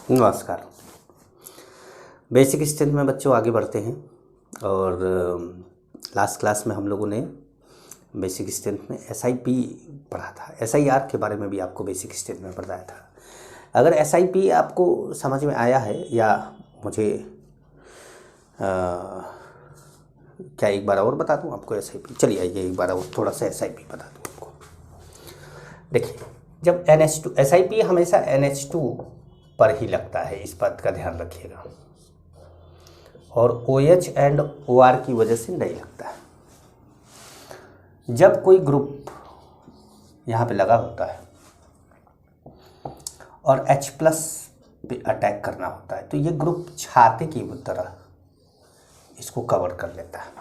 नमस्कार। Basic strength में बच्चों आगे बढ़ते हैं और लास्ट क्लास में हम लोगों ने बेसिक स्ट्रेंथ में एसआईपी पढ़ा था। एसआईआर के बारे में भी आपको बेसिक स्ट्रेंथ में पढ़ाया था। अगर एसआईपी आपको समझ में आया है या मुझे क्या एक बार और बता दूं आपको एसआईपी? चलिए आइए एक बार और थोड़ा सा एसआईपी बता दूं आपको। देखिए, जब NH2 एसआईपी हमेशा NH2 पर ही लगता है, इस बात का ध्यान रखिएगा, और OH एंड OR की वजह से नहीं लगता है। जब कोई ग्रुप यहाँ पे लगा होता है और H+ पे अटैक करना होता है तो ये ग्रुप छाते की तरह इसको कवर कर लेता है,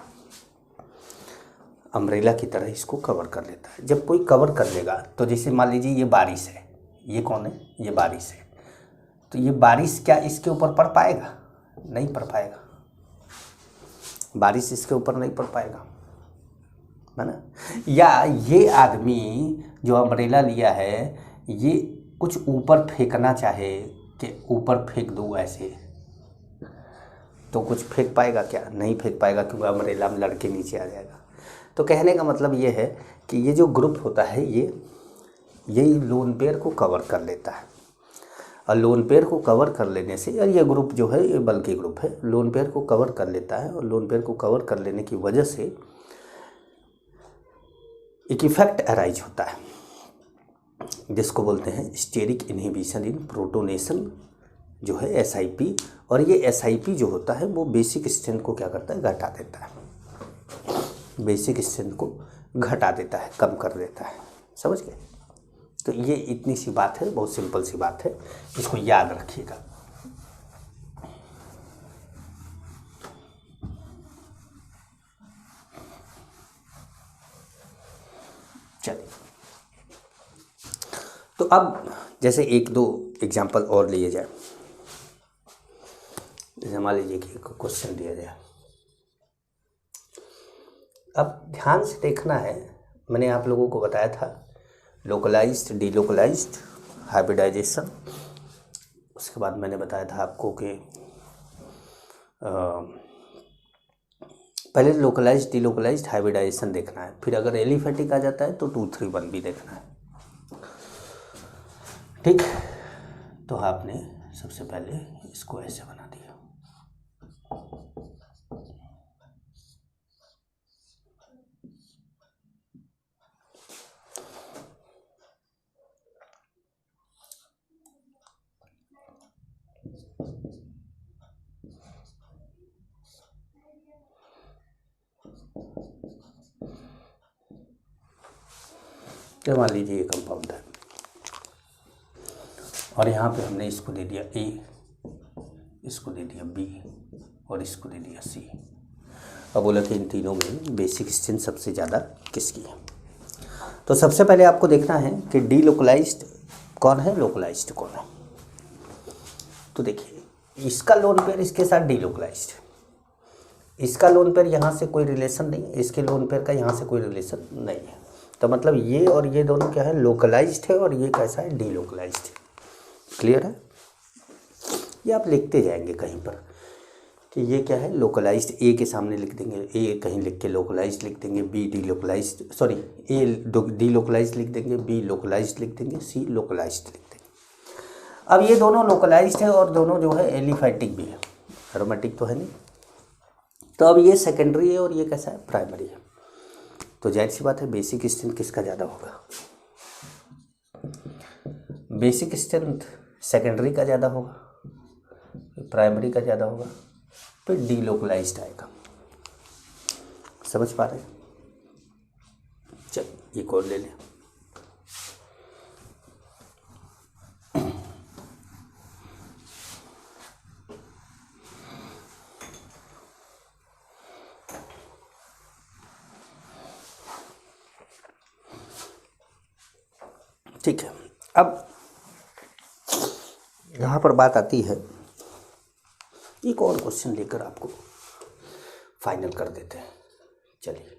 अम्ब्रेला की तरह इसको कवर कर लेता है। जब कोई कवर कर लेगा तो जैसे मान लीजिए ये बारिश है, ये कौन है? ये बारिश है। तो ये बारिश क्या इसके ऊपर पड़ पाएगा? नहीं पड़ पाएगा। बारिश इसके ऊपर नहीं पड़ पाएगा, है ना। या ये आदमी जो अम्ब्रेला लिया है, ये कुछ ऊपर फेंकना चाहे कि ऊपर फेंक दूँ ऐसे, तो कुछ फेंक पाएगा क्या? नहीं फेंक पाएगा, क्योंकि अम्ब्रेला में लड़के नीचे आ जाएगा। तो कहने का मतलब ये है कि ये जो ग्रुप होता है ये लोन पेयर को कवर कर लेता है, और लोन पेयर को कवर कर लेने से, और ये ग्रुप जो है ये बल्कि ग्रुप है, लोन पेयर को कवर कर लेता है, और लोन पेयर को कवर कर लेने की वजह से एक इफेक्ट अराइज होता है जिसको बोलते हैं स्टेरिक इनहिबिशन इन प्रोटोनेशन, जो है एसआईपी। और ये एसआईपी जो होता है वो बेसिक स्ट्रेंथ को क्या करता है? घटा देता है। बेसिक स्ट्रेंथ को घटा देता है, कम कर देता है। समझ गए? तो ये इतनी सी बात है, बहुत सिंपल सी बात है, इसको याद रखिएगा। चलिए, तो अब जैसे एक दो एग्जाम्पल और लिए जाए। जैसे मान लीजिए कि एक क्वेश्चन दिया जाए। अब ध्यान से देखना है, मैंने आप लोगों को बताया था लोकलाइज्ड, डीलोकलाइज्ड, हाइब्रिडाइजेशन। उसके बाद मैंने बताया था आपको कि पहले लोकलाइज्ड, डीलोकलाइज्ड, हाइब्रिडाइजेशन देखना है, फिर अगर एलिफेटिक आ जाता है तो 2, 3, 1 भी देखना है। ठीक, तो आपने सबसे पहले इसको ऐसे बना दिया। तो मान लीजिए ये कंपाउंड है और यहाँ पे हमने इसको दे दिया A, इसको दे दिया B और इसको दे दिया C। अब बोला कि इन तीनों में बेसिक स्ट्रेंथ सबसे ज़्यादा किसकी है? तो सबसे पहले आपको देखना है कि डीलोकलाइज्ड कौन है, लोकलाइज्ड कौन है। तो देखिए, इसका लोन पेयर इसके साथ डीलोकलाइज्ड, इसका लोन पेयर यहाँ से कोई रिलेशन नहीं है, इसके लोन पेयर का यहाँ से कोई रिलेशन नहीं है। तो मतलब ये और ये दोनों क्या है? लोकलाइज्ड है, और ये कैसा है? डीलोकलाइज्ड। क्लियर है? ये आप लिखते जाएंगे कहीं पर कि ये क्या है? लोकलाइज्ड। ए के सामने लिख देंगे, ए कहीं लिख के लोकलाइज्ड लिख देंगे, बी डीलोकलाइज्ड, सॉरी ए डीलोकलाइज्ड लिख देंगे, बी लोकलाइज्ड लिख देंगे, सी लोकलाइज्ड लिख देंगे। अब ये दोनों लोकलाइज्ड है और दोनों जो है एलिफैटिक भी है, एरोमेटिक तो है नहीं। तो अब ये सेकेंडरी है और ये कैसा है? प्राइमरी है। तो जाहिर सी बात है बेसिक स्ट्रेंथ किसका ज़्यादा होगा? बेसिक स्ट्रेंथ सेकेंडरी का ज़्यादा होगा, प्राइमरी का ज़्यादा होगा, फिर डीलोकलाइज्ड आएगा। समझ पा रहे हैं? चल एक और ले लें। ठीक है, अब यहाँ पर बात आती है, एक और क्वेश्चन लेकर आपको फाइनल कर देते हैं। चलिए,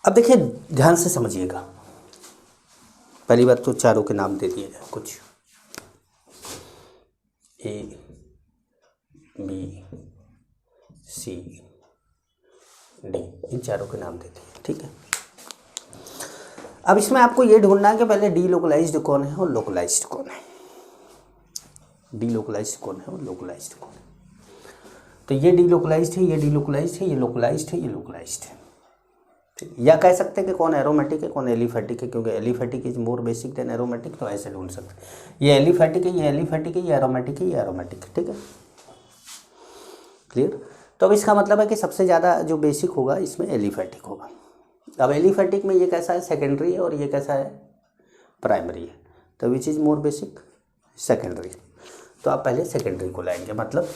अब देखिए ध्यान से समझिएगा। पहली बात तो चारों के नाम दे दिए जाए, कुछ ए बी सी डी, इन चारों के नाम दे दिए, ठीक है। अब इसमें आपको ये ढूंढना है कि पहले डी लोकलाइज्ड कौन है और लोकलाइज्ड कौन है। डी लोकलाइज्ड कौन है और लोकलाइज्ड कौन है। तो ये डी लोकलाइज्ड है, ये डी लोकलाइज्ड है, ये लोकलाइज्ड है, ये लोकलाइज्ड है। या कह सकते हैं कि कौन एरोमेटिक है कौन एलिफेटिक है, क्योंकि aliphatic is more basic than aromatic, तो ऐसे ढूंढ सकते हैं। ये एलिफेटिक है, ये एलिफेटिक है, ये एरोमेटिक है, ये एरोमेटिक है, ठीक है, क्लियर। तो अब इसका मतलब है कि सबसे ज़्यादा जो बेसिक होगा इसमें एलिफेटिक होगा। अब एलिफेटिक में ये कैसा है, सेकेंडरी है, और ये कैसा है, प्राइमरी है। तो which is more basic, secondary. तो आप पहले सेकेंडरी को लाएंगे, मतलब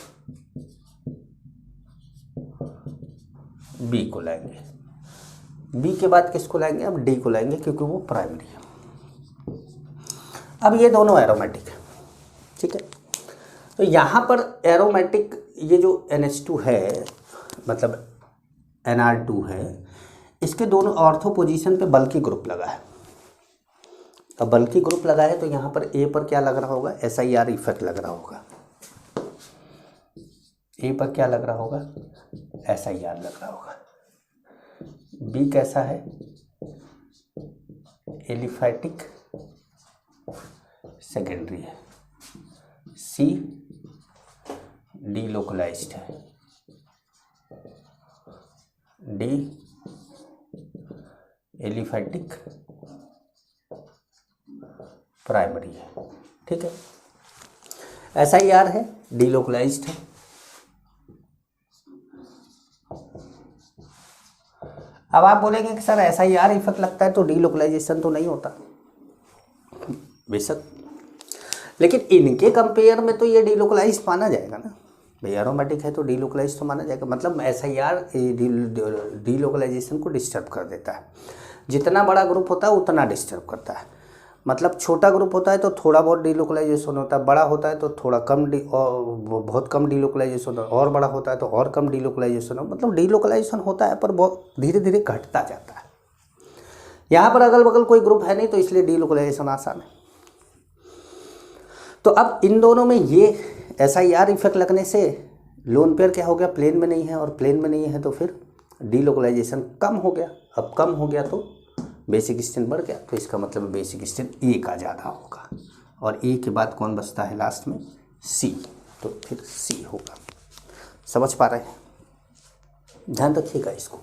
बी को लाएंगे। बी के बाद किसको लाएंगे, अब डी को लाएंगे, क्योंकि वो प्राइमरी है। अब ये दोनों एरोमेटिक है, ठीक है। तो यहाँ पर एरोमेटिक ये जो NH2 है, मतलब NR2 है, इसके दोनों ऑर्थो पोजीशन पे बल्कि ग्रुप लगा है। अब बल्कि ग्रुप लगा है तो यहाँ पर ए पर क्या लग रहा होगा, SIR इफेक्ट लग रहा होगा। ए पर क्या लग रहा होगा, SIR लग रहा होगा। बी कैसा है, एलिफेटिक सेकेंडरी है। सी डी लोकलाइज्ड है। डी एलिफेटिक प्राइमरी है, ठीक है। SIR है, डी लोकलाइज्ड है। अब आप बोलेंगे कि सर SIR इफेक्ट लगता है तो डी लोकलाइजेशन तो नहीं होता, बेशक, लेकिन इनके कंपेयर में तो ये डी लोकलाइज माना जाएगा ना भाई। एरोमेटिक है तो डी लोकलाइज तो माना जाएगा, मतलब SIR डी लोकलाइजेशन को डिस्टर्ब कर देता है। जितना बड़ा ग्रुप होता है उतना डिस्टर्ब करता है। मतलब छोटा ग्रुप होता है तो थोड़ा बहुत डी लोकलाइजेशन होता है, बड़ा होता है तो थोड़ा कम और बहुत कम डी लोकलाइजेशन होता है, और बड़ा होता है तो और कम डी लोकलाइजेशन हो, मतलब डी लोकलाइजेशन होता है पर बहुत धीरे धीरे घटता जाता है। यहाँ पर अगल बगल कोई ग्रुप है नहीं तो इसलिए डी लोकलाइजेशन आसान है। तो अब इन दोनों में ये SIR इफेक्ट लगने से लोन पेयर क्या हो गया, प्लेन में नहीं है, और प्लेन में नहीं है तो फिर डी लोकलाइजेशन कम हो गया। अब कम हो गया तो बेसिक स्ट्रेंथ बढ़ गया, तो इसका मतलब बेसिक स्ट्रेंथ ए का ज़्यादा होगा। और ए के बाद कौन बचता है लास्ट में, सी, तो फिर सी होगा। समझ पा रहे हैं, ध्यान रखिएगा इसको।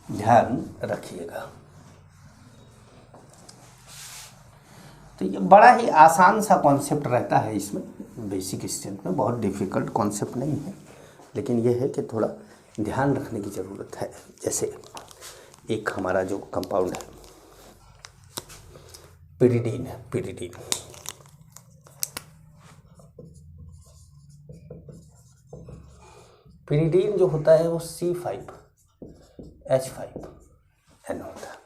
ध्यान रखिएगा। तो ये बड़ा ही आसान सा कॉन्सेप्ट रहता है इसमें, बेसिक स्ट्रेंथ में बहुत डिफ़िकल्ट कॉन्सेप्ट नहीं है, लेकिन ये है कि थोड़ा ध्यान रखने की ज़रूरत है। जैसे एक हमारा जो कंपाउंड है पिरिडीन है, पिरिडीन, पिरिडीन जो होता है वो C5H5N होता है,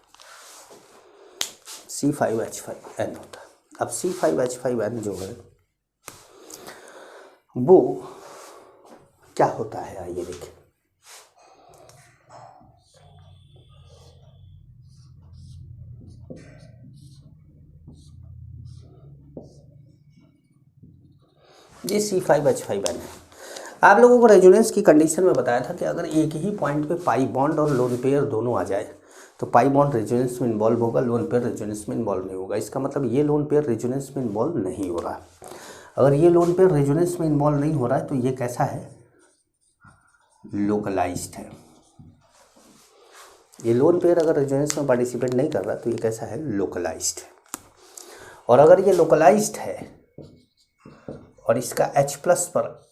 C5H5N होता है। अब C5H5N जो है वो क्या होता है, आइए देखें। ये C5H5N है। आप लोगों को रेजोनेंस की कंडीशन में बताया था कि अगर एक ही पॉइंट पे पाई बॉन्ड और लोन पेयर दोनों आ जाए तो पाई बॉन्ड रेजोनेंस में इन्वॉल्व होगा, लोन पेयर रेजोनेंस में इन्वॉल्व नहीं होगा। इसका मतलब ये लोन पेयर रेजोनेंस में इन्वॉल्व नहीं हो रहा है। अगर ये लोन पेयर रेजोनेंस में इन्वॉल्व नहीं हो रहा है तो ये कैसा है, लोकलाइज्ड है। ये लोन पेयर अगर रेजोनेंस में पार्टिसिपेट नहीं कर रहा तो ये कैसा है, लोकलाइज्ड है। और अगर ये लोकलाइज्ड है और इसका H प्लस पर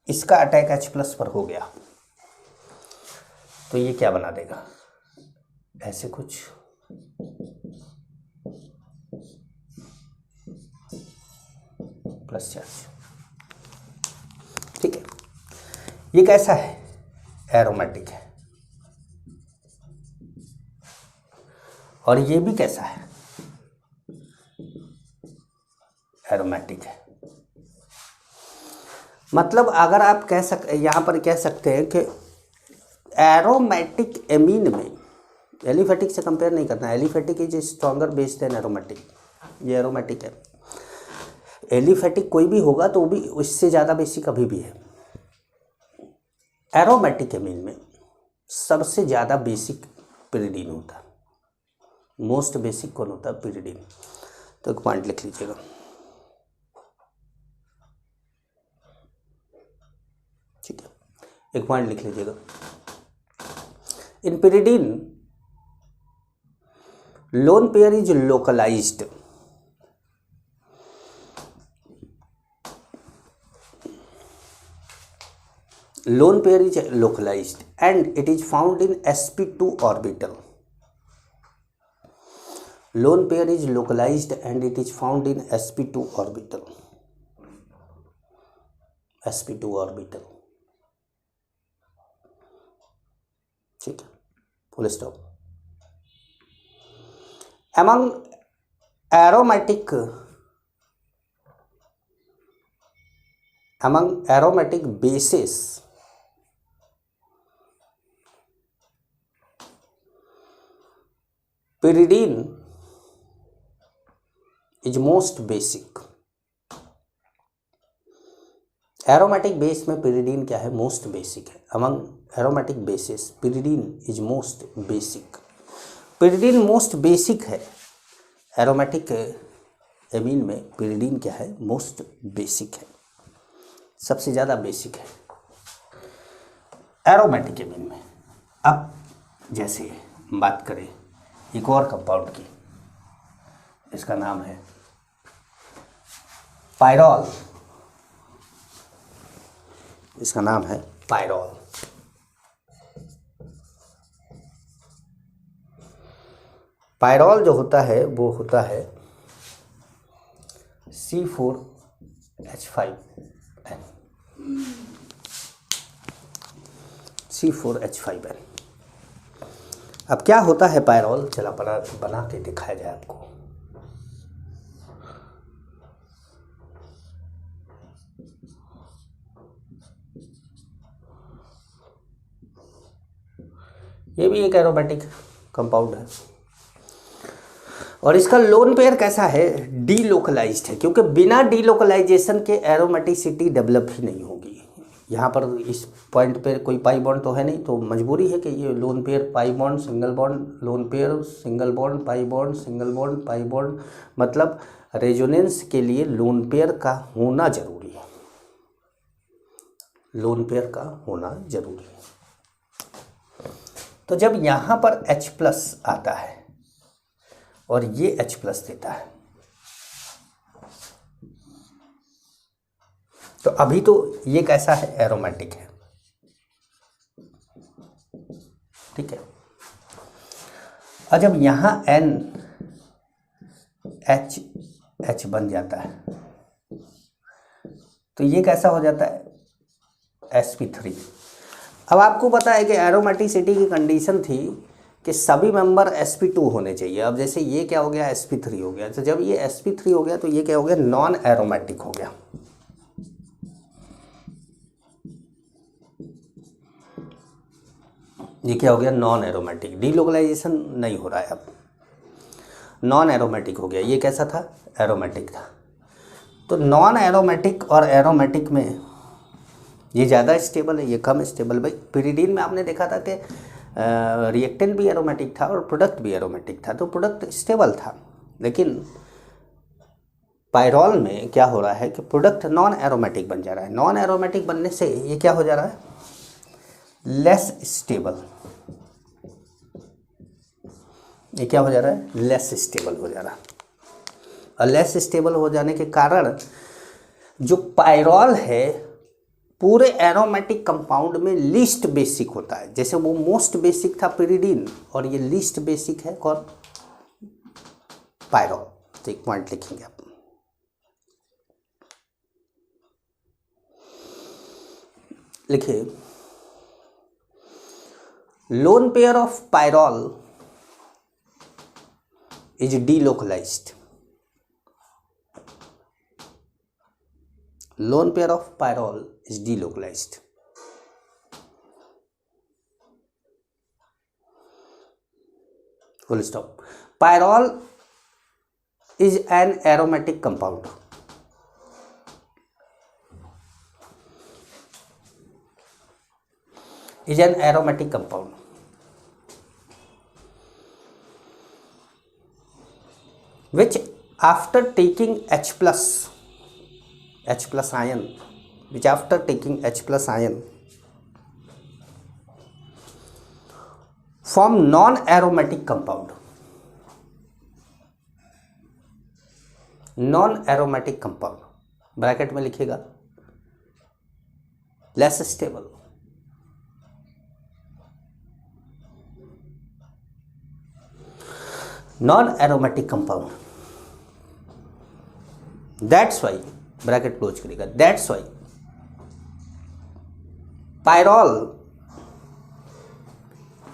इसका अटैक H प्लस पर हो गया तो ये क्या बना देगा, ऐसे कुछ प्लस चार्ज। ठीक है, ये कैसा है, एरोमेटिक है। और ये भी कैसा है, एरोमेटिक है। मतलब अगर आप यहाँ पर कह सकते हैं कि एरोमेटिक एमीन में, एलिफेटिक से कंपेयर नहीं करना, aliphatic is stronger base than aromatic, ये एरोमेटिक है। एलिफेटिक कोई भी होगा तो वो भी उससे ज़्यादा बेसिक अभी भी है। एरोमेटिक एमीन में सबसे ज़्यादा बेसिक पिरिडीन होता है, मोस्ट बेसिक कौन होता है, पिरिडीन। तो एक पॉइंट लिख लीजिएगा, ठीक है, एक पॉइंट लिख लीजिएगा। इन pyridine lone pair is localized, lone pair is localized and it is found in sp2 orbital. Lone pair is localized and it is found in sp2 orbital, sp2 orbital, ठीक है, full stop. Among aromatic bases, pyridine is most basic। Aromatic base में pyridine क्या है, most basic है। Among aromatic bases pyridine is most basic। pyridine most basic है, aromatic amine में pyridine क्या है, मोस्ट बेसिक है, सबसे ज़्यादा बेसिक है एरोमेटिक एमीन में। अब जैसे बात करें एक और कंपाउंड की, इसका नाम है पायरॉल, इसका नाम है पायरॉल। पायरॉल जो होता है वो होता है C4H5N, C4H5N। अब क्या होता है पायरॉल, चला बना के दिखाया जाए आपको। ये भी एक एरोमेटिक कंपाउंड है और इसका लोन पेयर कैसा है, डीलोकलाइज्ड है, क्योंकि बिना डीलोकलाइजेशन के एरोमेटिसिटी डेवलप ही नहीं होगी। यहाँ पर इस पॉइंट पे कोई पाई बॉन्ड तो है नहीं, तो मजबूरी है कि ये lone pair pi bond single bond, lone pair single bond pi bond, single bond pi bond, मतलब रेजोनेंस के लिए लोन पेयर का होना जरूरी है, लोन पेयर का होना जरूरी है। तो जब यहाँ पर H प्लस आता है और ये H प्लस देता है, तो अभी तो ये कैसा है, एरोमेटिक है, ठीक है। और जब यहाँ NH बन जाता है तो ये कैसा हो जाता है, sp3। अब आपको पता है कि एरोमेटिसिटी की कंडीशन थी कि सभी मेंबर sp2 होने चाहिए। अब जैसे ये क्या हो गया, sp3 हो गया, तो जब ये sp3 हो गया तो ये क्या हो गया, नॉन एरोमेटिक हो गया। ये क्या हो गया, नॉन एरोमेटिक, डीलोकलाइजेशन नहीं हो रहा है, अब नॉन एरोमेटिक हो गया। ये कैसा था, एरोमेटिक था। तो नॉन एरोमेटिक और एरोमेटिक में ये ज़्यादा स्टेबल है, ये कम स्टेबल। भाई pyridine में आपने देखा था कि रिएक्टेंट भी एरोमेटिक था और प्रोडक्ट भी एरोमेटिक था, तो प्रोडक्ट स्टेबल था। लेकिन पायरॉल में क्या हो रहा है कि प्रोडक्ट नॉन एरोमेटिक बन जा रहा है। नॉन एरोमेटिक बनने से ये क्या हो जा रहा है, लेस स्टेबल। ये क्या हो जा रहा है, लेस स्टेबल हो जा रहा है। और लेस स्टेबल हो जाने के कारण जो पायरॉल है पूरे एरोमेटिक कंपाउंड में लीस्ट बेसिक होता है। जैसे वो मोस्ट बेसिक था पिरिडीन और ये लीस्ट बेसिक है कौन, पायरॉल। तो एक पॉइंट लिखेंगे आप। लिखिए lone pair of pyrrole is delocalized. Lone pair of pyrrole is delocalized. Full stop. Pyrrole is an aromatic compound. Is an aromatic compound which after taking H plus ion, which after taking H plus ion form non-aromatic compound. Non-aromatic compound bracket में लिखिएगा less stable, non-aromatic compound. That's why bracket close करेगा, that's why pyrrole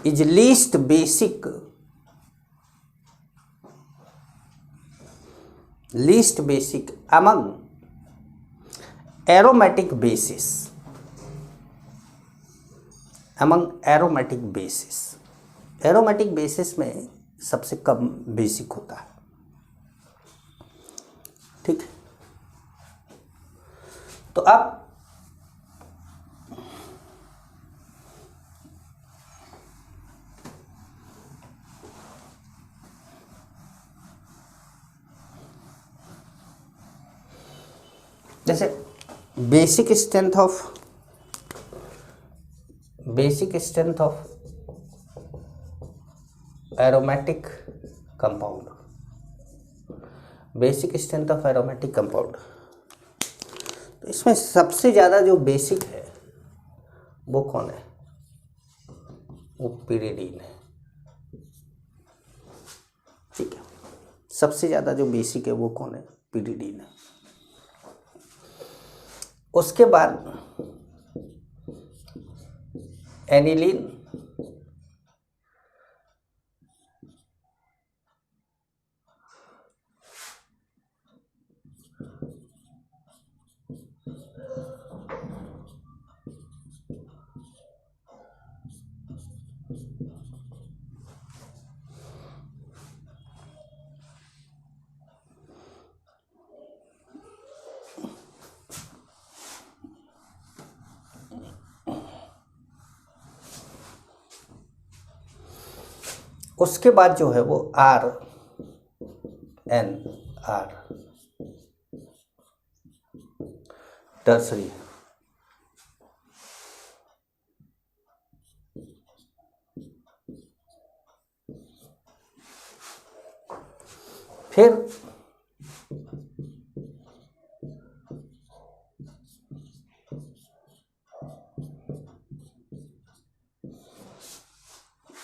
is least basic among aromatic bases. Aromatic basis में सबसे कम basic होता है। ठीक है, तो अब जैसे basic strength of aromatic compound, तो इसमें सबसे ज़्यादा जो बेसिक है वो कौन है, वो पिरिडीन है। ठीक है, सबसे ज़्यादा जो बेसिक है वो कौन है, पिरिडीन है। उसके बाद एनिलीन, उसके बाद जो है वो RNR, टर्सरी। फिर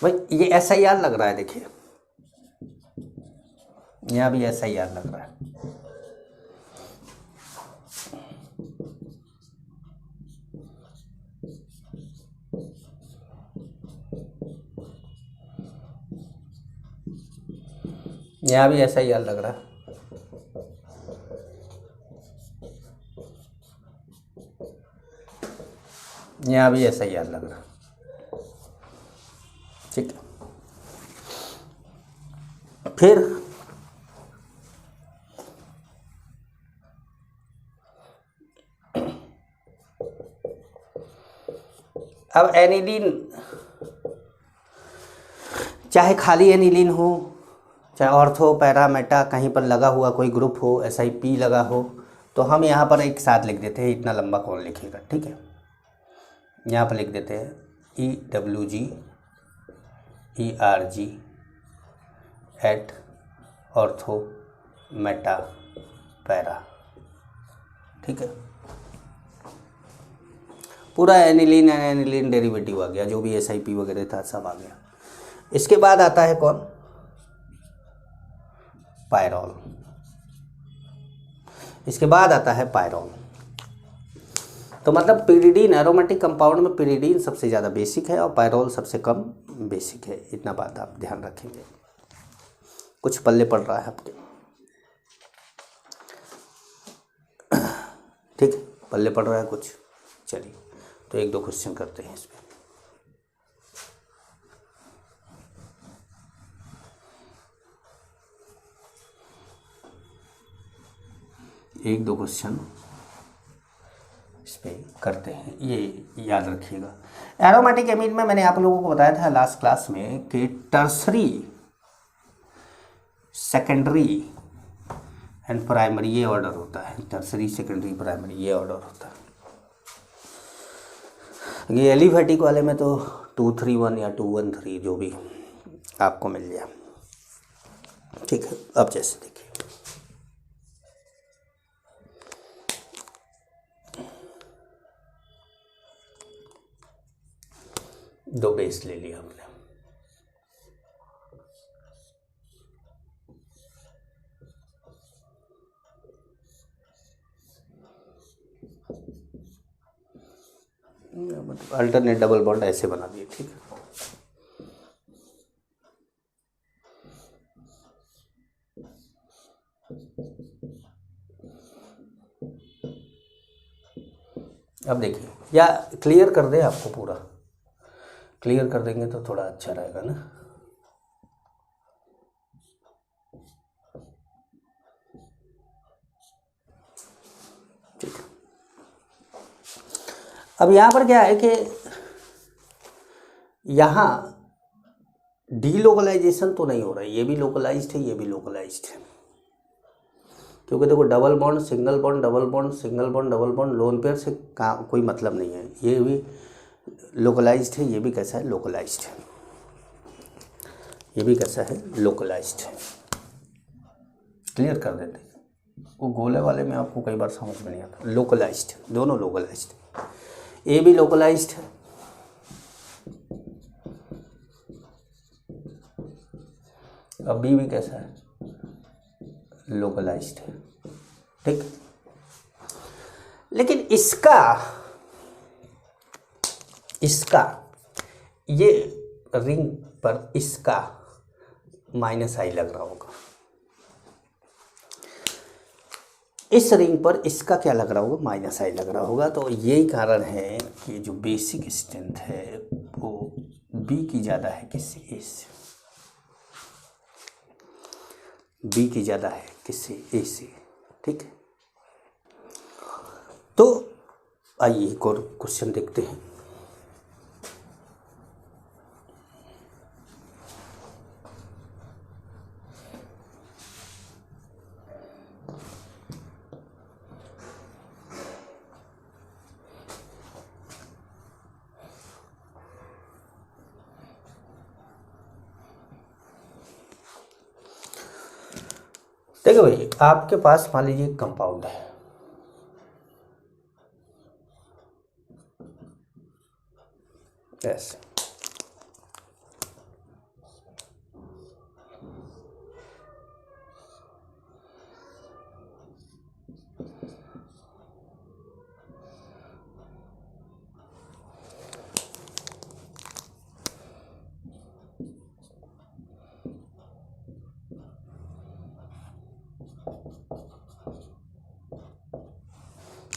भाई ये SIR लग रहा है, देखिए यहाँ भी SIR लग रहा है। यहाँ भी SIR लग रहा है। यहाँ भी SIR लग रहा है। ठीक है, फिर अब एनिलीन, चाहे खाली एनिलीन हो, चाहे ऑर्थो पैरा मेटा कहीं पर लगा हुआ कोई ग्रुप हो, SIP लगा हो, तो हम यहाँ पर एक साथ लिख देते हैं। इतना लंबा कौन लिखेगा, ठीक है। यहाँ पर लिख देते हैं EWG ERG at ortho meta para, ठीक है, पूरा एनिलीन एंड एनिलीन डेरिवेटिव आ गया, जो भी SIP वगैरह था सब आ गया। इसके बाद आता है कौन, पायरॉल। इसके बाद आता है पायरॉल। तो मतलब पिरिडीन, एरोमेटिक कंपाउंड में पिरिडीन सबसे ज़्यादा बेसिक है और पायरॉल सबसे कम बेसिक है, इतना बात आप ध्यान रखेंगे। कुछ पल्ले पड़ रहा है आपके, ठीक है, पल्ले पड़ रहा है कुछ। चलिए तो एक दो क्वेश्चन करते हैं इसमें। एक दो क्वेश्चन इस पर करते हैं, ये याद रखिएगा। एरोमेटिक एमीन में मैंने आप लोगों को बताया था लास्ट क्लास में कि टर्सरी, सेकेंडरी एंड प्राइमरी ये ऑर्डर होता है। टर्सरी, सेकेंडरी, प्राइमरी ये ऑर्डर होता है। ये एलिफेटिक वाले में तो 231 या 213 जो भी आपको मिल जाए, ठीक है। अब जैसे देखिए, दो बेस ले लिया हमने, मतलब अल्टरनेट डबल बॉन्ड ऐसे बना दिए, ठीक है। अब देखिए, या क्लियर कर दे, आपको पूरा क्लियर कर देंगे तो थोड़ा अच्छा रहेगा ना। ठीक है, अब यहाँ पर क्या है कि यहाँ डीलोकलाइजेशन तो नहीं हो रहा है, ये भी लोकलाइज्ड है, ये भी लोकलाइज्ड है, क्योंकि देखो double bond, single bond, double bond, single bond, double bond, lone pair से कोई मतलब नहीं है। ये भी लोकलाइज्ड है, ये भी कैसा है, लोकलाइज्ड है, ये भी कैसा है, लोकलाइज्ड है। क्लियर कर देते हैं, वो गोले वाले में आपको कई बार समझ में नहीं आता। लोकलाइज्ड, दोनों लोकलाइज्ड, ए भी लोकलाइज्ड है, अब बी भी कैसा है, लोकलाइज्ड है, ठीक। लेकिन इसका ये रिंग पर इसका -i लग रहा होगा, इस रिंग पर इसका क्या लग रहा होगा, -i लग रहा होगा। तो यही कारण है कि जो बेसिक स्ट्रेंथ है वो बी की ज़्यादा है किससे, ए से, बी की ज़्यादा है किससे, ए से, ठीक है। तो आइए एक और क्वेश्चन देखते हैं। देखो भाई, आपके पास मान लीजिए कंपाउंड है, ऐसे,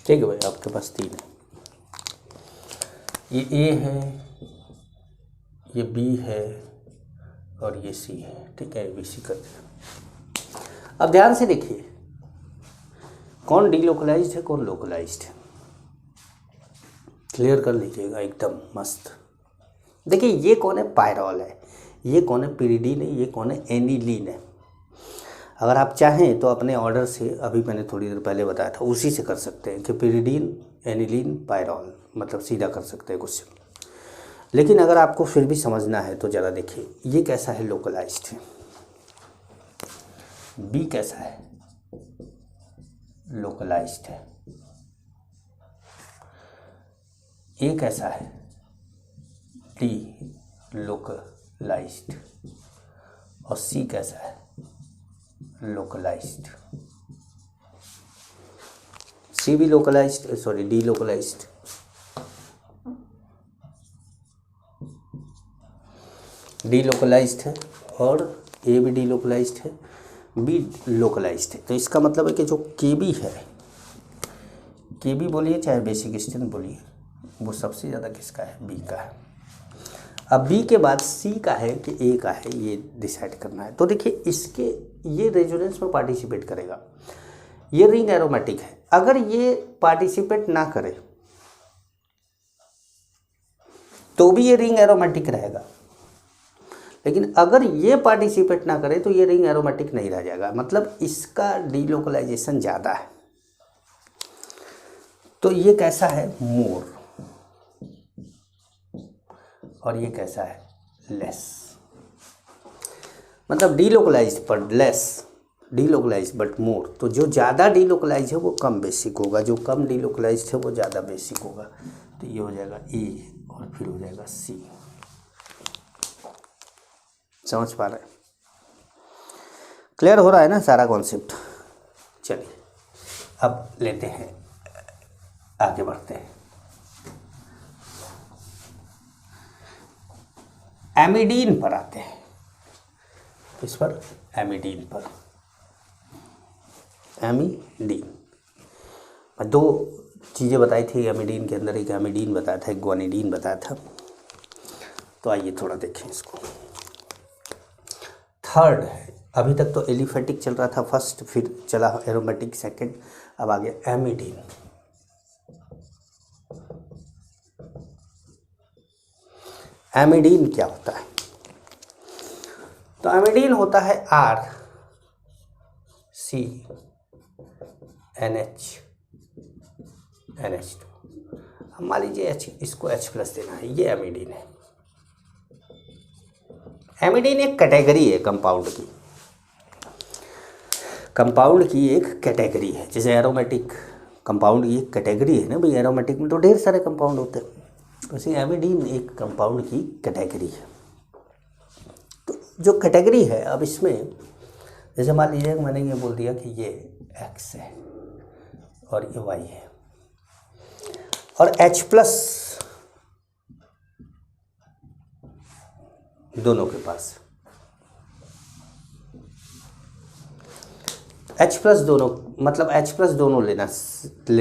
ठीक है भाई। आपके पास 3 है, ये ए है, ये बी है और ये सी है, ठीक है, ABC कर दिया। अब ध्यान से देखिए, कौन डीलोकलाइज्ड है, कौन लोकलाइज्ड है, क्लियर कर लीजिएगा एकदम मस्त। देखिए, ये कौन है, पायरॉल है, ये कौन है, पिरिडीन है, ये कौन है, एनिलीन है। अगर आप चाहें तो अपने ऑर्डर से, अभी मैंने थोड़ी देर पहले बताया था, उसी से कर सकते हैं कि पिरिडीन, एनिलीन, पायरॉल, मतलब सीधा कर सकते हैं क्वेश्चन। लेकिन अगर आपको फिर भी समझना है तो ज़रा देखिए, ये कैसा है, लोकलाइज्ड है, बी कैसा है, लोकलाइज्ड है, ए कैसा है, डी लोकलाइज्ड, और सी कैसा है, लोकलाइज्ड। सी भी localised, sorry delocalised. Delocalised है और ए भी डी लोकलाइज्ड है, बी लोकलाइज्ड है। तो इसका मतलब है कि जो के बी है, के बी बोलिए चाहे बेसिक स्ट्रेंथ बोलिए, वो सबसे ज़्यादा किसका है, बी का है। अब बी के बाद सी का है कि ए का है, ये डिसाइड करना है। तो देखिए इसके ये रेजोनेंस में पार्टिसिपेट करेगा, ये रिंग एरोमेटिक है। अगर ये पार्टिसिपेट ना करे तो भी ये रिंग एरोमेटिक रहेगा, लेकिन अगर ये पार्टिसिपेट ना करे तो ये रिंग एरोमेटिक नहीं रह जाएगा, मतलब इसका डीलोकलाइजेशन ज़्यादा है। तो ये कैसा है, मोर, और ये कैसा है, लेस। मतलब delocalised but less, delocalised but more. तो जो ज़्यादा डीलोकलाइज है वो कम बेसिक होगा, जो कम डीलोकलाइज्ड है वो ज़्यादा बेसिक होगा। तो ये हो जाएगा ए और फिर हो जाएगा सी। समझ पा रहे हैं? क्लियर हो रहा है ना सारा कॉन्सेप्ट? चलिए अब लेते हैं, आगे बढ़ते हैं। एमिडीन पर आते हैं। इस पर एमिडीन पर, एमिडीन दो चीज़ें बताई थी एमिडीन के अंदर, एक एमिडीन बताया था, एक ग्वानिडीन बताया था। तो आइए थोड़ा देखें इसको। थर्ड है, अभी तक तो एलिफेटिक चल रहा था फर्स्ट, फिर चला एरोमेटिक सेकंड, अब आ गया एमिडीन। एमिडीन क्या होता है? तो एमिडीन होता है R C N H NH2। अब मान लीजिए एच, इसको H प्लस देना है, ये एमिडीन है। एमिडीन एक कैटेगरी है कंपाउंड की, कंपाउंड की एक कैटेगरी है। जैसे एरोमेटिक कंपाउंड की एक कैटेगरी है ना भाई, एरोमेटिक में तो ढेर सारे कंपाउंड होते हैं, वैसे एमिडीन एक कंपाउंड की कैटेगरी है। तो जो कैटेगरी है, अब इसमें जैसे मान लीजिए मैंने ये बोल दिया कि ये X है और ये Y है, और H प्लस दोनों के पास, H प्लस दोनों, मतलब H प्लस दोनों ले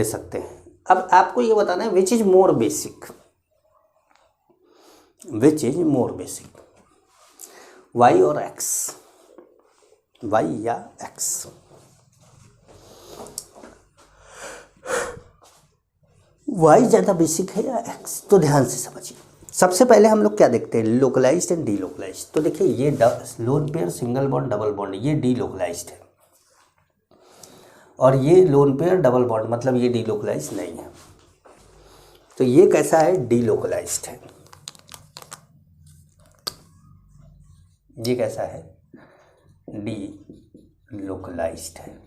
सकते हैं। अब आपको ये बताना है which is more basic, which is more basic, Y और X, Y या X। Y ज़्यादा बेसिक है या X? तो ध्यान से समझिए। सबसे पहले हम लोग क्या देखते हैं, लोकलाइज्ड एंड डीलोकलाइज्ड। तो देखिए ये lone pair single bond double bond, ये डीलोकलाइज्ड है, और ये लोन पेयर डबल बॉन्ड मतलब ये डीलोकलाइज्ड नहीं है। तो ये कैसा है, डीलोकलाइज्ड है। ये कैसा है, डीलोकलाइज्ड है,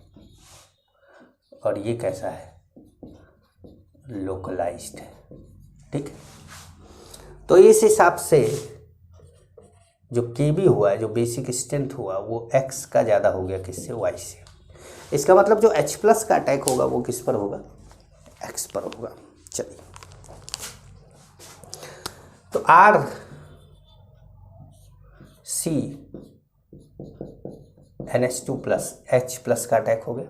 और ये कैसा है, लोकलाइज्ड है। ठीक है, तो इस हिसाब से जो केबी हुआ है, जो बेसिक स्ट्रेंथ हुआ, वो X का ज़्यादा हो गया किससे, Y से। इसका मतलब जो H प्लस का अटैक होगा वो किस पर होगा, X पर होगा। चलिए, तो R C NH2 plus H plus का अटैक हो गया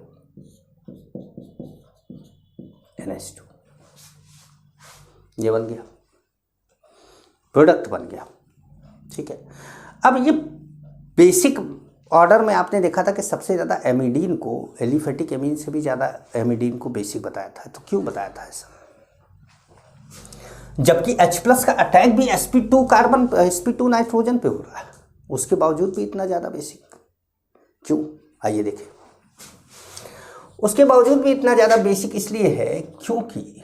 NH2, ये बन गया, प्रोडक्ट बन गया। ठीक है, अब ये बेसिक ऑर्डर में आपने देखा था कि सबसे ज़्यादा एमिडीन को, एलिफेटिक एमीन से भी ज़्यादा एमिडीन को बेसिक बताया था। तो क्यों बताया था ऐसा, जबकि H प्लस का अटैक भी sp2 कार्बन, sp2 नाइट्रोजन पे हो रहा है, उसके बावजूद भी इतना ज़्यादा बेसिक क्यों? आइए देखें। उसके बावजूद भी इतना ज़्यादा बेसिक इसलिए है क्योंकि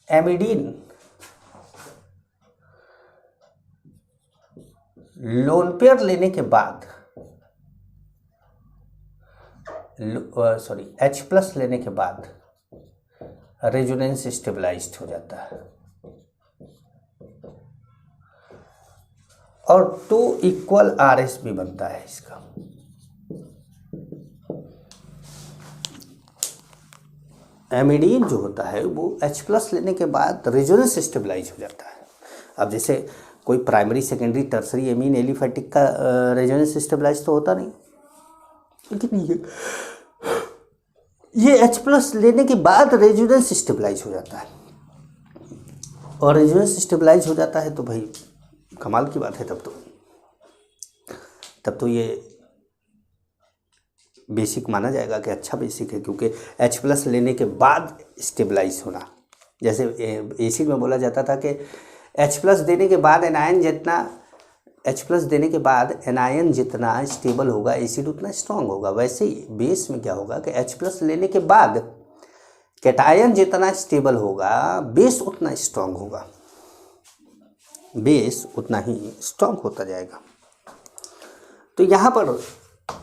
एमिडीन लोन पेयर लेने के बाद, H प्लस लेने के बाद रेजोनेंस स्टेबलाइज्ड हो जाता है और 2 इक्वल RS भी बनता है इसका। एमिडीन जो होता है वो H+ लेने के बाद रेजोनेंस स्टेबलाइज हो जाता है। अब जैसे कोई primary secondary tertiary amine aliphatic का रेजोनेंस स्टेबलाइज तो होता नहीं, लेकिन ये H+ लेने के बाद रेजोनेंस स्टेबलाइज हो जाता है और रेजोनेंस स्टेबलाइज हो जाता है तो भाई कमाल की बात है। तब तो ये बेसिक माना जाएगा कि अच्छा बेसिक है, क्योंकि H+ लेने के बाद स्टेबलाइज होना। जैसे एसिड में बोला जाता था कि H+ देने के बाद एनायन जितना H+ देने के बाद एनायन जितना स्टेबल होगा एसिड उतना स्ट्रांग होगा। वैसे ही बेस में क्या होगा कि H+ लेने के बाद कैटायन जितना स्टेबल होगा बेस उतना स्ट्रांग होगा, बेस उतना ही स्ट्रांग होता जाएगा। तो यहाँ पर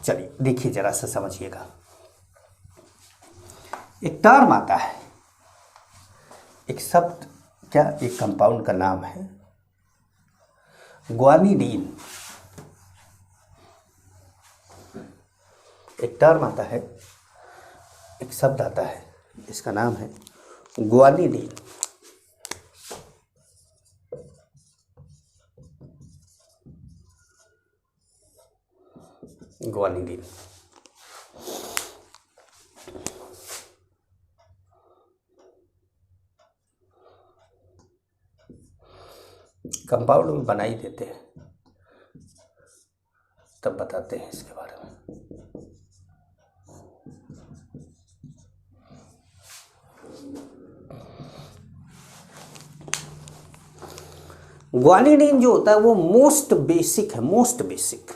चलिए देखिए जरा सा समझिएगा। एक टर्म आता है, एक शब्द क्या, एक कंपाउंड का नाम है ग्वानिडीन। एक टर्म आता है, एक शब्द आता है, इसका नाम है ग्वानिडीन। ग्वानिडीन कंपाउंड में बना ही देते हैं, तब बताते हैं इसके बारे में। ग्वानिडीन जो होता है वो मोस्ट बेसिक है, most basic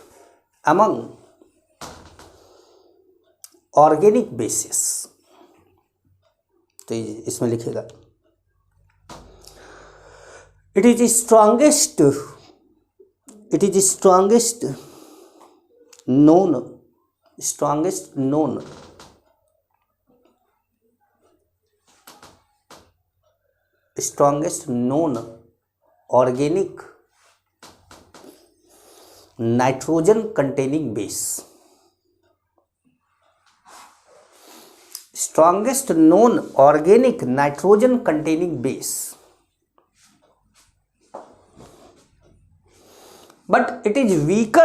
among organic basis. तो इसमें लिखेगा it is strongest known organic nitrogen containing base. Strongest known organic nitrogen containing base, but it is weaker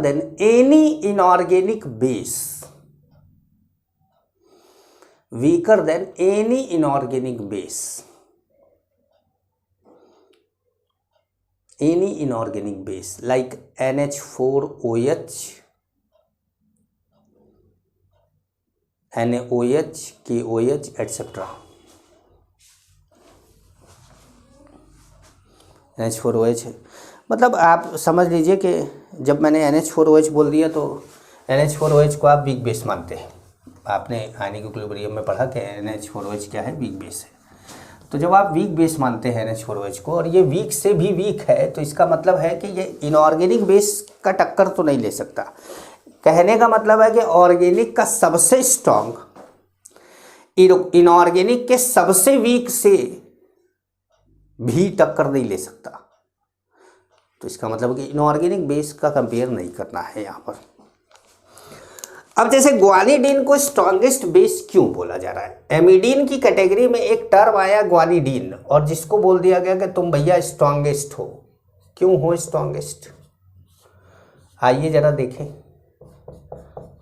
than any inorganic base, weaker than any inorganic base, any inorganic base like NH4OH, NaOH, KOH etc. NH4OH है, मतलब आप समझ लीजिए कि जब मैंने NH4OH बोल दिया तो NH4OH को आप वीक बेस मानते हैं। आपने आयनिक इक्विलिब्रियम में पढ़ा कि NH4OH क्या है, वीक बेस है। तो जब आप वीक बेस मानते हैं NH4OH को और ये वीक से भी वीक है, तो इसका मतलब है कि ये इनऑर्गेनिक बेस का टक्कर तो नहीं ले सकता। कहने का मतलब है कि ऑर्गेनिक का सबसे स्ट्रॉन्ग इनऑर्गेनिक के सबसे वीक से भी टक्कर नहीं ले सकता। तो इसका मतलब कि इनऑर्गेनिक बेस का कंपेयर नहीं करना है यहाँ पर। अब जैसे ग्वानिडीन को स्ट्रॉन्गेस्ट बेस क्यों बोला जा रहा है? एमिडीन की कैटेगरी में एक टर्म आया ग्वानिडीन और जिसको बोल दिया गया कि तुम भैया स्ट्रॉन्गेस्ट हो। क्यों हो स्ट्रॉन्गेस्ट? आइए जरा देखें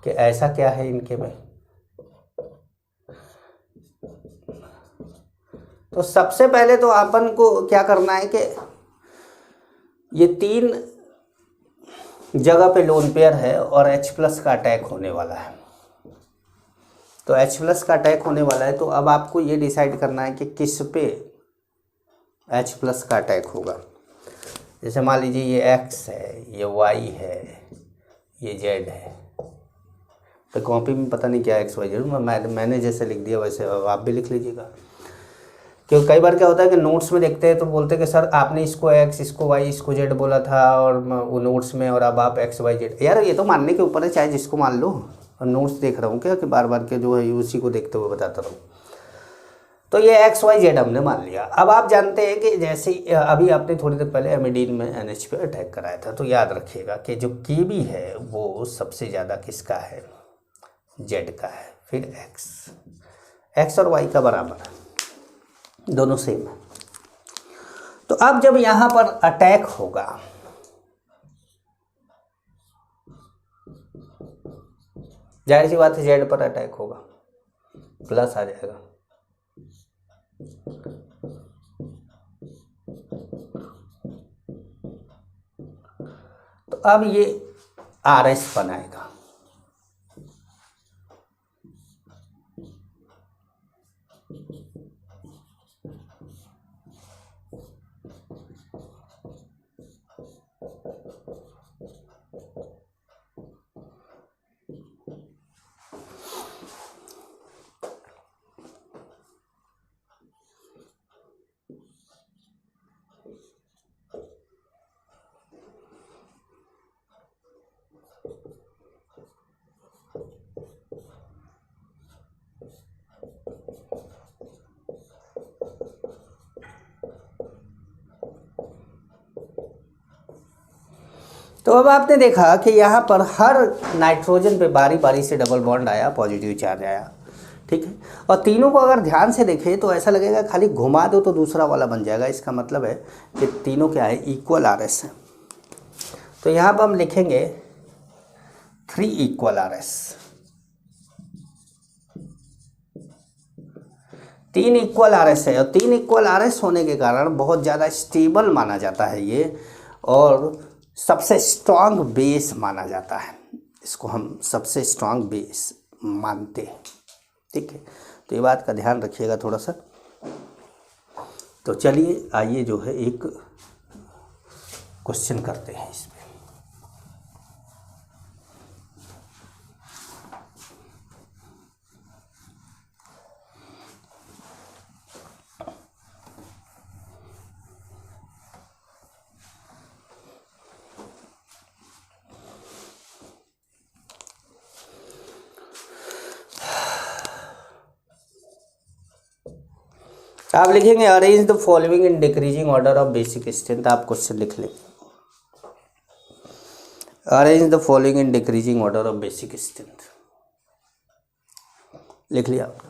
कि ऐसा क्या है इनके में। तो सबसे पहले तो अपन को क्या करना है कि ये 3 जगह पे लोन पेयर है और H+ का अटैक होने वाला है। तो H+ का अटैक होने वाला है, तो अब आपको ये डिसाइड करना है कि किस पे H+ का अटैक होगा। जैसे मान लीजिए ये X है, ये Y है, ये Z है। तो कॉपी में पता नहीं क्या XYZ, मैंने जैसे लिख दिया वैसे आप भी लिख लीजिएगा। क्योंकि कई बार क्या होता है कि नोट्स में देखते हैं तो बोलते हैं कि सर आपने इसको X, इसको Y, इसको Z बोला था और वो नोट्स में, और अब आप XYZ। यार ये तो मानने के ऊपर है, चाहे जिसको मान लो। और नोट्स देख रहा हूँ क्या कि बार बार के जो है उसी को देखते हुए बताता रहूँ। तो ये XYZ हमने मान लिया। अब आप जानते हैं कि जैसे अभी आपने थोड़ी देर पहले एमिडीन में NH पे अटैक कराया था, तो याद रखिएगा कि जो KB है वो सबसे ज़्यादा किसका है, Z का है, फिर X और Y का बराबर है, दोनों सेम है। तो अब जब यहाँ पर अटैक होगा, जाहिर सी बात है Z पर अटैक होगा, प्लस आ जाएगा। तो अब ये RS बनाएगा, तो अब आपने देखा कि यहाँ पर हर नाइट्रोजन पे बारी बारी से डबल बॉन्ड आया, पॉजिटिव चार्ज आया, ठीक है। और तीनों को अगर ध्यान से देखें तो ऐसा लगेगा खाली घुमा दो तो दूसरा वाला बन जाएगा। इसका मतलब है कि तीनों क्या है, इक्वल RS है। तो यहाँ पर हम लिखेंगे 3 इक्वल RS, 3 इक्वल RS है। और 3 इक्वल RS होने के कारण बहुत ज़्यादा स्टेबल माना जाता है ये, और सबसे स्ट्रांग बेस माना जाता है। इसको हम सबसे स्ट्रांग बेस मानते हैं, ठीक है। तो ये बात का ध्यान रखिएगा थोड़ा सा। तो चलिए आइए जो है एक क्वेश्चन करते हैं इसमें। आप लिखेंगे arrange the following in decreasing order of basic strength. आप क्वेश्चन लिख लें, arrange the following in decreasing order of basic strength, लिख लिया आपने।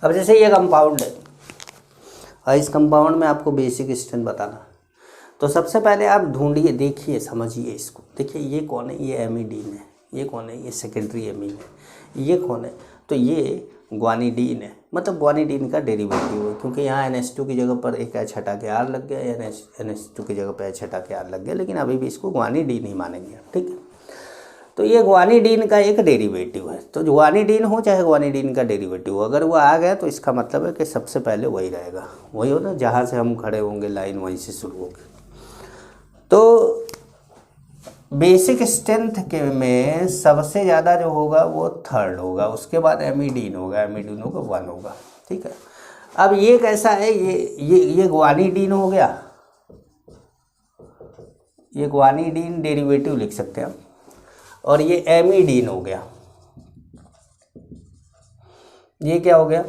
अब जैसे ये कंपाउंड है और इस कंपाउंड में आपको बेसिक स्ट्रेंथ बताना, तो सबसे पहले आप ढूंढिए, देखिए, समझिए इसको। देखिए ये कौन है, ये एमिडीन है। ये कौन है, ये सेकेंडरी एमीन है। ये कौन है, तो ये ग्वानिडीन है, मतलब ग्वानिडीन का डेरिवेटिव है, क्योंकि यहाँ NH2 की जगह पर एक H हटा के R लग गया, NH2 की जगह पर H हटा के R लग गया, लेकिन अभी भी इसको ग्वानिडीन ही मानेंगे, ठीक है। तो ये ग्वानिडीन का एक डेरिवेटिव है। तो ग्वानिडीन हो चाहे ग्वानिडीन का डेरिवेटिव हो, अगर वो आ गया तो इसका मतलब है कि सबसे पहले वही रहेगा, वही हो ना, जहाँ से हम खड़े होंगे लाइन वहीं से शुरू होगी। तो बेसिक स्ट्रेंथ के में सबसे ज़्यादा जो होगा वो थर्ड होगा, उसके बाद एमिडीन होगा, एमिडीन होगा 1 होगा, ठीक है। अब ये कैसा है, ये ग्वानिडीन हो गया, ये ग्वानिडीन डेरिवेटिव लिख सकते हैं हम, और ये एमिडीन हो गया। ये क्या हो गया,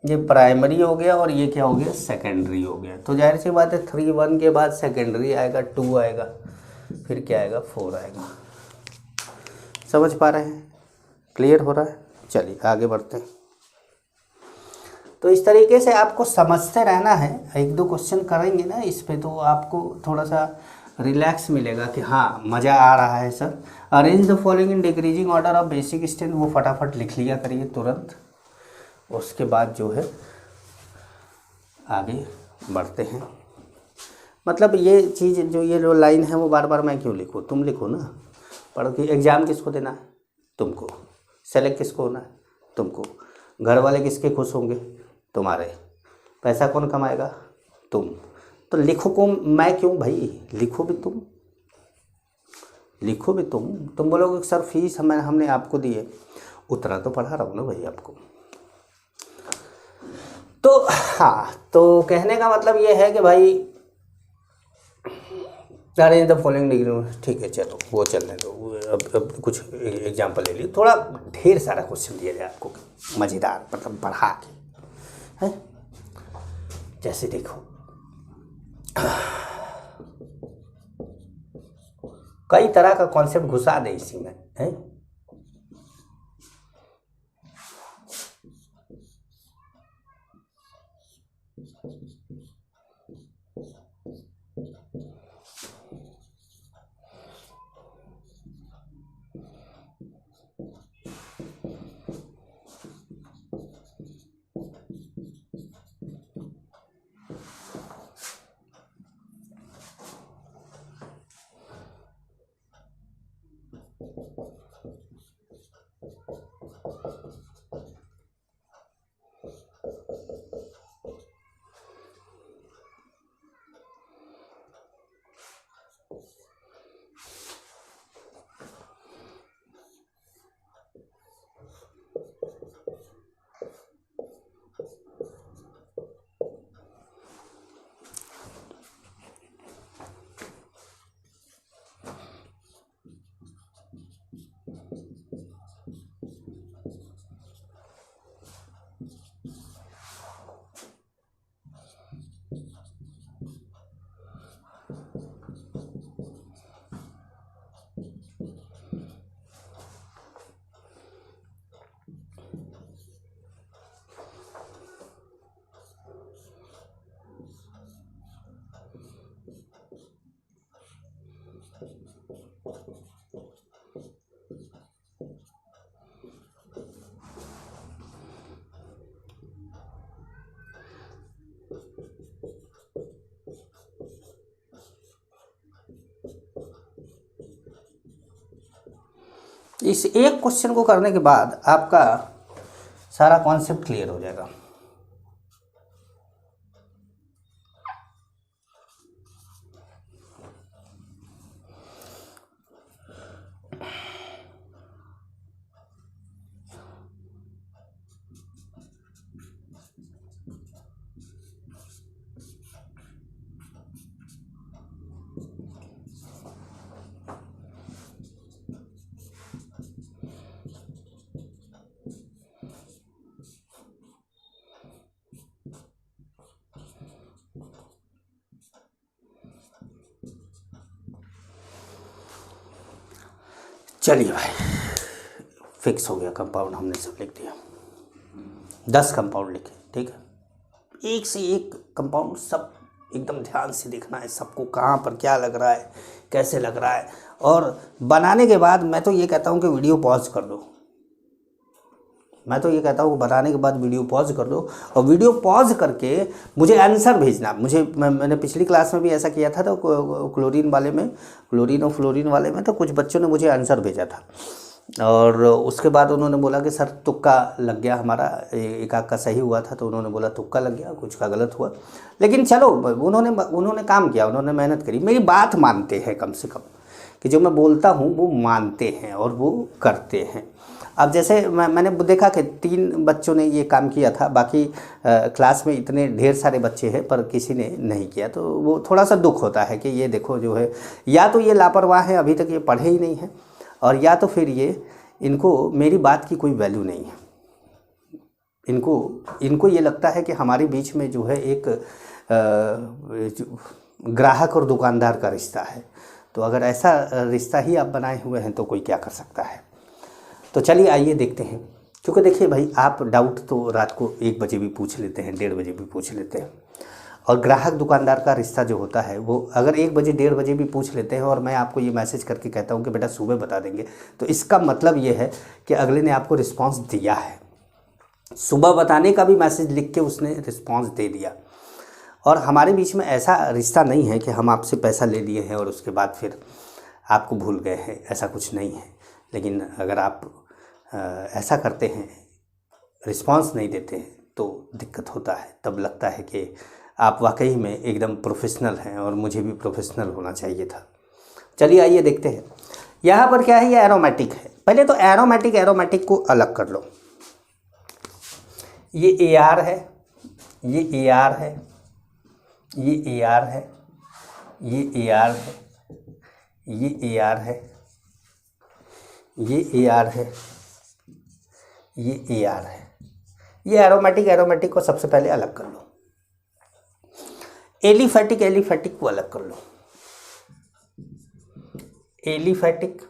ये प्राइमरी हो गया और ये क्या हो गया, सेकेंडरी हो गया। तो जाहिर सी बात है 3 1 के बाद सेकेंडरी आएगा, 2 आएगा, फिर क्या आएगा, 4 आएगा। समझ पा रहे हैं, क्लियर हो रहा है? चलिए आगे बढ़ते हैं। तो इस तरीके से आपको समझते रहना है, 1 2 क्वेश्चन करेंगे ना इस पे, तो आपको थोड़ा सा रिलैक्स मिलेगा कि हाँ मज़ा आ रहा है sir. Arrange the following in decreasing order of basic strength, वो फटाफट लिख लिया करिए तुरंत। उसके बाद जो है आगे बढ़ते हैं। मतलब ये चीज़ जो ये जो लाइन है वो बार बार मैं क्यों लिखूँ, तुम लिखो ना। पढ़ो कि एग्ज़ाम किसको देना है, तुमको। सेलेक्ट किसको होना है, तुमको। घर वाले किसके खुश होंगे, तुम्हारे। पैसा कौन कमाएगा, तुम। तो लिखो को मैं क्यों भाई, लिखो भी तुम, लिखो भी तुम बोलोगे सर फीस हमने आपको दी है, उतना तो पढ़ा रहा हूँ ना भाई आपको। तो हाँ, तो कहने का मतलब ये है कि भाई अरेंज द फॉलोइंग डिग्री, ठीक है चलो वो चलने दो। अब कुछ एग्जाम्पल ले ली, थोड़ा ढेर सारा क्वेश्चन दिया जाए आपको मज़ेदार, मतलब बढ़ा के है। जैसे देखो कई तरह का कॉन्सेप्ट घुसा दे इसी में है। इस एक क्वेश्चन को करने के बाद आपका सारा कॉन्सेप्ट क्लियर हो जाएगा। चलिए भाई, फिक्स हो गया कंपाउंड, हमने सब लिख दिया। 10 कंपाउंड लिखे, ठीक है। एक से एक कंपाउंड सब एकदम ध्यान से देखना है, सबको कहाँ पर क्या लग रहा है, कैसे लग रहा है। और बनाने के बाद मैं तो ये कहता हूँ कि वीडियो पॉज कर दो। मैं तो ये कहता हूँ बनाने के बाद वीडियो पॉज कर दो, और वीडियो पॉज करके मुझे आंसर भेजना। मैंने पिछली क्लास में भी ऐसा किया था, तो क्लोरीन वाले में, क्लोरीन और फ्लोरीन वाले में, तो कुछ बच्चों ने मुझे आंसर भेजा था, और उसके बाद उन्होंने बोला कि सर तुक्का लग गया हमारा, एक आध का सही हुआ था, तो उन्होंने बोला तुक्का लग गया, कुछ का गलत हुआ। लेकिन चलो उन्होंने काम किया, उन्होंने मेहनत करी, मेरी बात मानते हैं कम से कम, कि जो मैं बोलता हूँ वो मानते हैं और वो करते हैं। अब जैसे मैंने देखा कि 3 बच्चों ने ये काम किया था, बाकी क्लास में इतने ढेर सारे बच्चे हैं पर किसी ने नहीं किया, तो वो थोड़ा सा दुख होता है कि ये देखो जो है, या तो ये लापरवाह है, अभी तक ये पढ़े ही नहीं हैं, और या तो फिर ये इनको मेरी बात की कोई वैल्यू नहीं है। इनको ये लगता है कि हमारे बीच में जो है एक ग्राहक और दुकानदार का रिश्ता है। तो अगर ऐसा रिश्ता ही आप बनाए हुए हैं तो कोई क्या कर सकता है। तो चलिए आइए देखते हैं। क्योंकि देखिए भाई, आप डाउट तो रात को 1 बजे भी पूछ लेते हैं, 1:30 बजे भी पूछ लेते हैं, और ग्राहक दुकानदार का रिश्ता जो होता है वो अगर 1 बजे 1:30 बजे भी पूछ लेते हैं और मैं आपको ये मैसेज करके कहता हूँ कि बेटा सुबह बता देंगे, तो इसका मतलब ये है कि अगले ने आपको रिस्पॉन्स दिया है। सुबह बताने का भी मैसेज लिख के उसने रिस्पॉन्स दे दिया। और हमारे बीच में ऐसा रिश्ता नहीं है कि हम आपसे पैसा ले लिए हैं और उसके बाद फिर आपको भूल गए हैं, ऐसा कुछ नहीं है। लेकिन अगर आप ऐसा करते हैं, रिस्पॉन्स नहीं देते हैं, तो दिक्कत होता है। तब लगता है कि आप वाकई में एकदम प्रोफेशनल हैं और मुझे भी प्रोफेशनल होना चाहिए था। चलिए आइए देखते हैं। यहाँ पर क्या है, ये एरोमेटिक है। पहले तो एरोमेटिक को अलग कर लो। ये AR है, ये AR है, ये AR है, ये AR है, ये AR है, ये AR है, ये AR है। ये एरोमेटिक को सबसे पहले अलग कर लो। एलिफेटिक को अलग कर लो। एलिफेटिक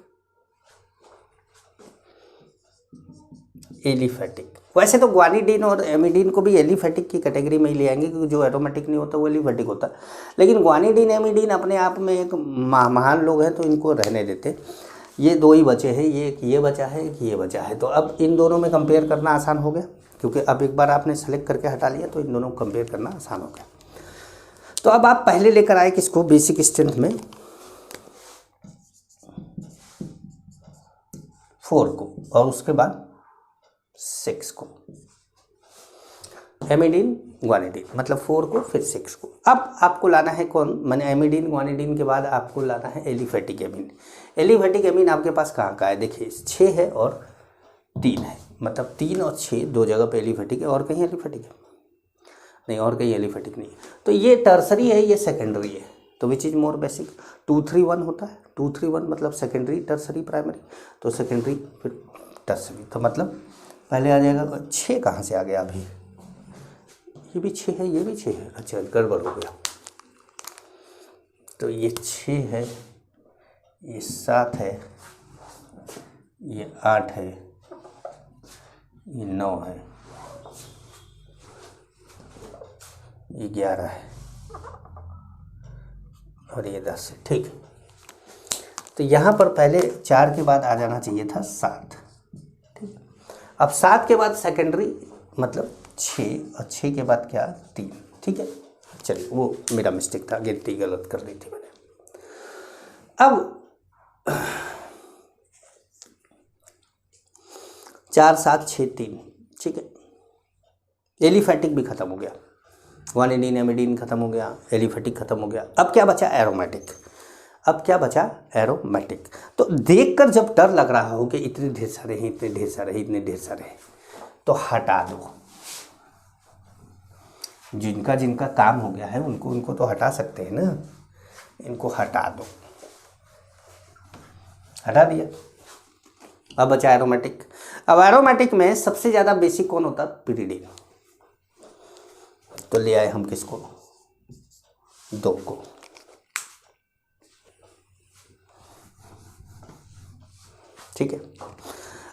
वैसे तो ग्वानिडीन और एमिडीन को भी एलिफेटिक की कैटेगरी में ही ले आएंगे, क्योंकि जो एरोमेटिक नहीं होता वो एलिफेटिक होता। लेकिन ग्वानिडीन एमिडीन अपने आप में एक महान लोग हैं, तो इनको रहने देते। ये 2 ही बचे हैं, ये एक ये बचा है, एक ये बचा है। तो अब इन दोनों में कंपेयर करना आसान हो गया, क्योंकि अब एक बार आपने सेलेक्ट करके हटा लिया तो इन दोनों को कंपेयर करना आसान हो गया। तो अब आप पहले लेकर आए किसको, बेसिक स्ट्रेंथ में 4 को, और उसके बाद 6 को। एमिडीन ग्वानिडीन मतलब 4 को फिर 6 को। अब आपको लाना है कौन, मैंने एमिडीन ग्वानिडीन के बाद आपको लाना है एलिफेटिक एमीन। एलिफेटिक एमीन आपके पास कहाँ का है, देखिए 6 है और 3 है, मतलब 3 और 6 2 जगह पे एलिफेटिक है, और कहीं एलिफेटिक है नहीं, और कहीं एलिफेटिक नहीं है। तो ये टर्सरी है, ये सेकेंडरी है। तो विच इज़ मोर बेसिक, 2 3 1 होता है। 2 3 1 मतलब सेकेंडरी, टर्सरी, प्राइमरी। तो सेकेंडरी फिर टर्सरी, तो मतलब पहले आ जाएगा 6 कहाँ से आ गया अभी, ये भी 6 है, ये भी 6 है। अच्छा, गड़बड़ हो गया। तो ये 6 है, ये 7 है, ये 8 है, ये 9 है, ये 11 है, और ये 10 है। ठीक। तो यहाँ पर पहले 4 के बाद आ जाना चाहिए था 7। ठीक। अब 7 के बाद सेकेंडरी मतलब 6, और 6 के बाद क्या, 3। ठीक है, चलिए वो मेरा मिस्टेक था, गिनती गलत कर दी थी मैंने। अब 4 7 6 3। ठीक है, एलिफेटिक भी खत्म हो गया, ग्वानिडीन एमिडीन खत्म हो गया, एलिफेटिक खत्म हो गया। अब क्या बचा, एरोमेटिक। अब क्या बचा, एरोमेटिक। तो देखकर जब डर लग रहा हो कि इतने ढेर सारे हैं, इतने ढेर सारे हैं, इतने ढेर सारे हैं, तो हटा दो। जिनका जिनका काम हो गया है उनको तो हटा सकते हैं ना, इनको हटा दो। हटा दिया। अब बचा एरोमेटिक। अब एरोमेटिक में सबसे ज़्यादा बेसिक कौन होता है, पिरिडीन। तो ले आए हम किसको, 2 को। ठीक है।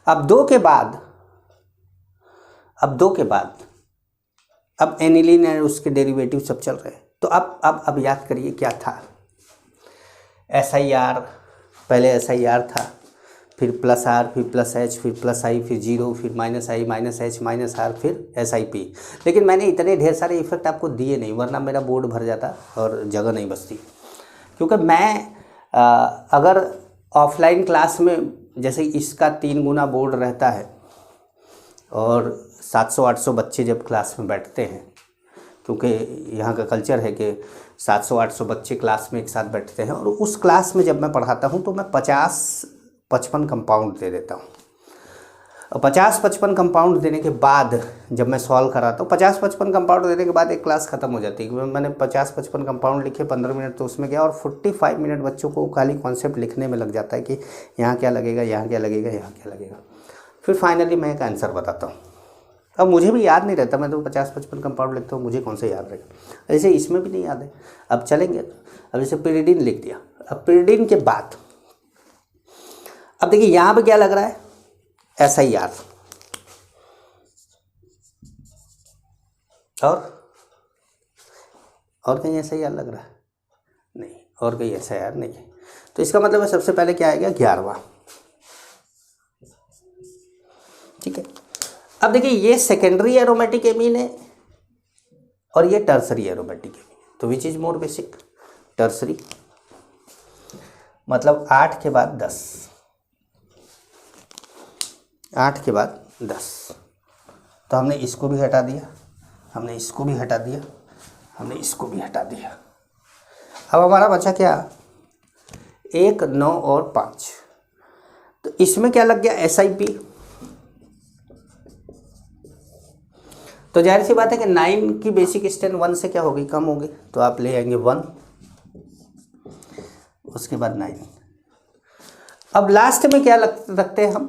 अब 2 के बाद अब एनिलीन और उसके डेरिवेटिव सब चल रहे हैं। तो अब याद करिए क्या था, SIR, पहले SIR था, फिर +R, फिर +H, फिर +I, फिर 0, फिर -I, -H, -R, फिर SIP। लेकिन मैंने इतने ढेर सारे इफेक्ट आपको दिए नहीं, वरना मेरा बोर्ड भर जाता और जगह नहीं बचती। क्योंकि मैं अगर ऑफलाइन क्लास में, जैसे इसका 3 गुना बोर्ड रहता है, और 700-800 बच्चे जब क्लास में बैठते हैं, क्योंकि यहाँ का कल्चर है कि 700-800 बच्चे क्लास में एक साथ बैठते हैं, और उस क्लास में जब मैं पढ़ाता हूँ तो मैं 50-55 कंपाउंड दे देता हूँ। और 50-55 कंपाउंड देने के बाद जब मैं सॉल्व कराता हूँ, 50-55 कंपाउंड देने के बाद एक क्लास ख़त्म हो जाती है। क्योंकि मैंने 50-55 कंपाउंड लिखे, 15 मिनट तो उसमें गया, और 45 मिनट बच्चों को खाली कॉन्सेप्ट लिखने में लग जाता है कि यहाँ क्या लगेगा, यहाँ क्या लगेगा, यहाँ क्या लगेगा। फिर फाइनली मैं एक आंसर बताता हूँ। अब मुझे भी याद नहीं रहता, मैं तो 50-55 कंपाउंड लिखता हूँ, मुझे कौन सा याद रहेगा। ऐसे इसमें भी नहीं याद है। अब चलेंगे, अब जैसे pyridine लिख दिया। अब pyridine के बाद अब देखिए यहाँ पे क्या लग रहा है, SIR, और कहीं SIR लग रहा है नहीं, और कहीं SIR नहीं है। तो इसका मतलब है सबसे पहले क्या आएगा, 11वां। ठीक है। अब देखिए ये सेकेंडरी एरोमेटिक एमीन है और ये टर्सरी एरोमेटिक एमीन है, तो which is more basic, tertiary. मतलब 8 के बाद 10, 8 के बाद 10, तो हमने इसको भी हटा दिया, हमने इसको भी हटा दिया, हमने इसको भी हटा दिया। अब हमारा बचा क्या, 1, 9 और 5। तो इसमें क्या लग गया, SIP। तो जाहिर सी बात है कि 9 की बेसिक स्ट्रेंथ 1 से क्या होगी, कम होगी, तो आप ले आएंगे 1, उसके बाद 9। अब लास्ट में क्या रखते हैं हम,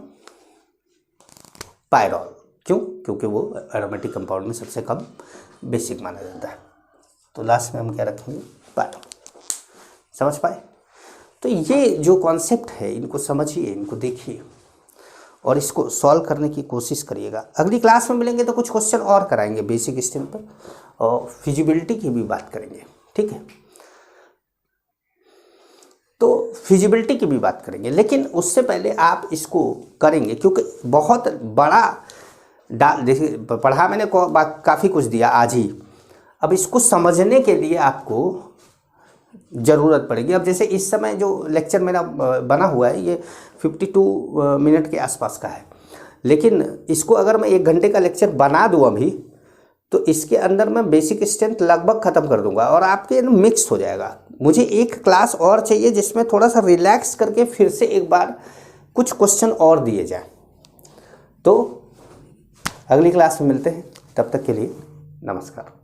पायरॉल। क्यों, क्योंकि वो एरोमेटिक कंपाउंड में सबसे कम बेसिक माना जाता है। तो लास्ट में हम क्या रखेंगे, पायरॉल। समझ पाए। तो ये जो कॉन्सेप्ट है इनको समझिए, इनको देखिए और इसको सॉल्व करने की कोशिश करिएगा। अगली क्लास में मिलेंगे तो कुछ क्वेश्चन और कराएंगे बेसिक स्ट्रेंथ पर और फिजिबिलिटी की भी बात करेंगे। ठीक है, तो फिजिबिलिटी की भी बात करेंगे, लेकिन उससे पहले आप इसको करेंगे क्योंकि बहुत बड़ा देखिए पढ़ा मैंने काफ़ी कुछ दिया आज ही। अब इसको समझने के लिए आपको ज़रूरत पड़ेगी। अब जैसे इस समय जो लेक्चर मेरा बना हुआ है ये 52 मिनट के आसपास का है, लेकिन इसको अगर मैं 1 घंटे का लेक्चर बना दूँ अभी, तो इसके अंदर मैं बेसिक स्ट्रेंथ लगभग ख़त्म कर दूंगा और आपके मिक्स हो जाएगा। मुझे एक क्लास और चाहिए जिसमें थोड़ा सा रिलैक्स करके फिर से एक बार कुछ क्वेश्चन और दिए जाएं। तो अगली क्लास में मिलते हैं, तब तक के लिए नमस्कार।